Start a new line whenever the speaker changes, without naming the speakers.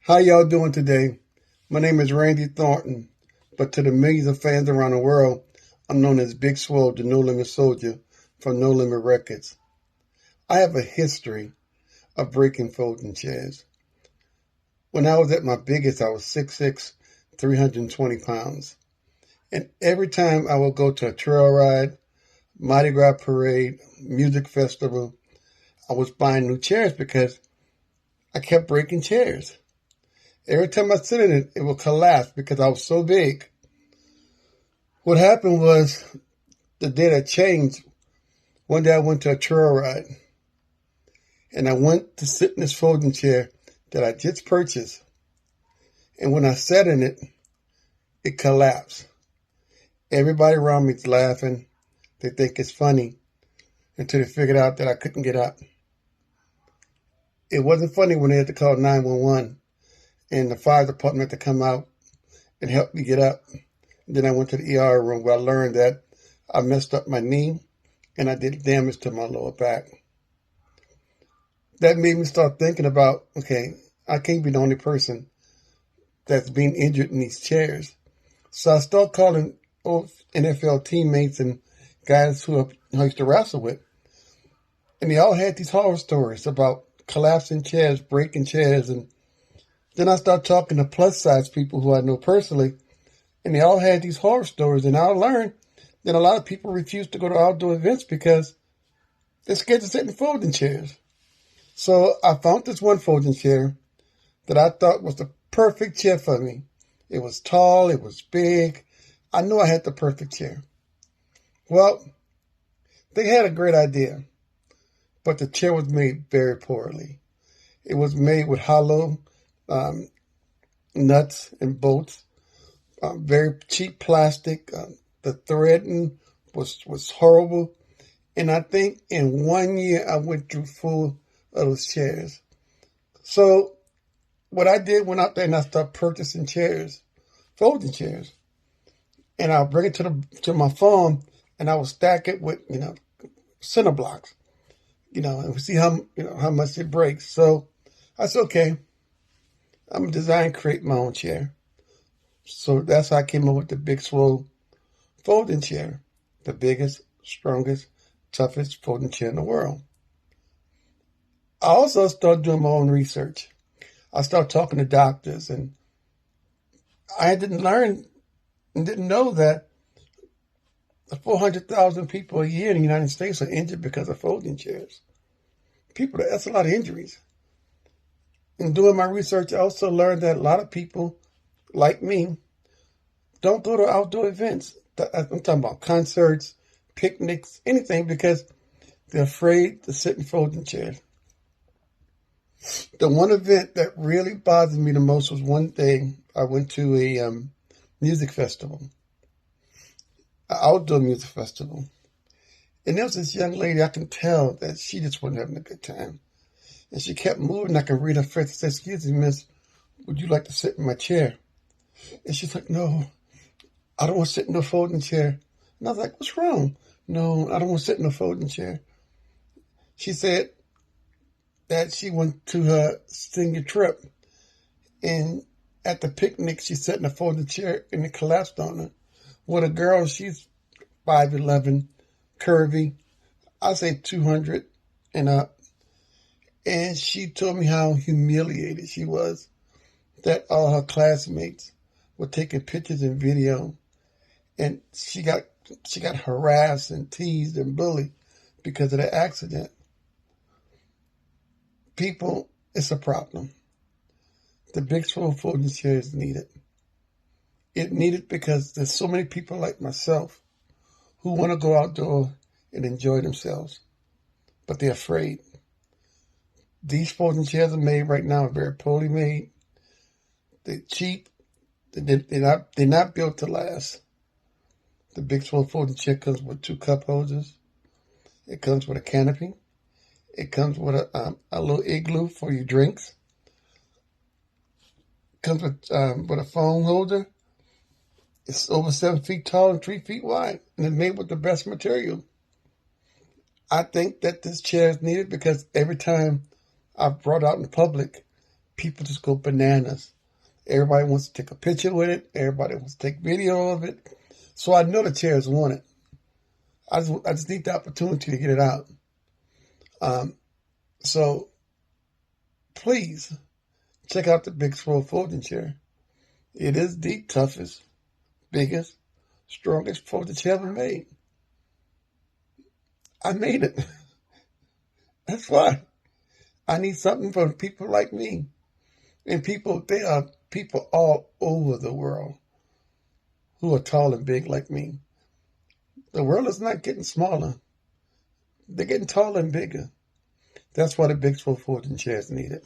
How y'all doing today? My name is Randy Thornton, but to the millions of fans around the world, I'm known as Big Swoll, the No Limit Soldier from No Limit Records. I have a history of breaking folding chairs. When I was at my biggest, I was 6'6", 320 pounds. And every time I would go to a trail ride, Mardi Gras parade, music festival, I was buying new chairs because I kept breaking chairs. Every time I sit in it, it would collapse because I was so big. What happened was the day that changed, one day I went to a trail ride and I went to sit in this folding chair that I just purchased. And when I sat in it, it collapsed. Everybody around me is laughing. They think it's funny until they figured out that I couldn't get up. It wasn't funny when they had to call 911 and the fire department had to come out and help me get up. Then I went to the ER room where I learned that I messed up my knee and I did damage to my lower back. That made me start thinking about, okay, I can't be the only person that's being injured in these chairs. So I started calling old NFL teammates and guys who I used to wrestle with. And they all had these horror stories about collapsing chairs, breaking chairs. And then I started talking to plus size people who I know personally. And they all had these horror stories. And I learned that a lot of people refuse to go to outdoor events because they're scared to sit in folding chairs. So I found this one folding chair that I thought was the perfect chair for me. It was tall. It was big. I knew I had the perfect chair. Well, they had a great idea, but the chair was made very poorly. It was made with hollow nuts and bolts, very cheap plastic. The threading was horrible. And I think in 1 year, I went through full of those chairs. So what I did, went out there and I started purchasing chairs, folding chairs. And I'll bring it to my farm and I will stack it with, center blocks, and we see how much it breaks. So I said, okay, I'm going to design and create my own chair. So that's how I came up with the Big Swoll folding chair, the biggest, strongest, toughest folding chair in the world. I also started doing my own research. I started talking to doctors, and I didn't know that 400,000 people a year in the United States are injured because of folding chairs. That's a lot of injuries. In doing my research, I also learned that a lot of people, like me, don't go to outdoor events. I'm talking about concerts, picnics, anything, because they're afraid to sit in folding chairs. The one event that really bothered me the most was one day I went to a music festival, an outdoor music festival. And there was this young lady, I can tell that she just wasn't having a good time. And she kept moving. I could read her face. I said, "Excuse me, miss, would you like to sit in my chair?" And she's like, "No, I don't want to sit in a folding chair." And I was like, "What's wrong?" "No, I don't want to sit in a folding chair." She said that she went to her senior trip. And at the picnic, she sat in a folding chair and it collapsed on her. Well, the girl, she's 5'11", curvy, I say 200 and up. And she told me how humiliated she was that all her classmates were taking pictures and video. And she got harassed and teased and bullied because of the accident. People, it's a problem. The Big Swoll folding chair is needed. It's needed because there's so many people like myself who want to go outdoors and enjoy themselves, but they're afraid. These folding chairs are made right now, very poorly made. They're cheap. They're not built to last. The Big Swoll folding chair comes with 2 cup holders. It comes with a canopy. It comes with a little igloo for your drinks. It comes with a phone holder. It's over 7 feet tall and 3 feet wide, and it's made with the best material. I think that this chair is needed because every time I've brought out in public, people just go bananas. Everybody wants to take a picture with it. Everybody wants to take video of it. So I know the chair is wanted. I just need the opportunity to get it out. So please check out the Big Swoll folding chair. It is the toughest, biggest, strongest folding chair ever made. I made it. That's why. I need something for people like me. And there are people all over the world who are tall and big like me. The world is not getting smaller. They're getting taller and bigger. That's why the Big Swoll folding chair is needed.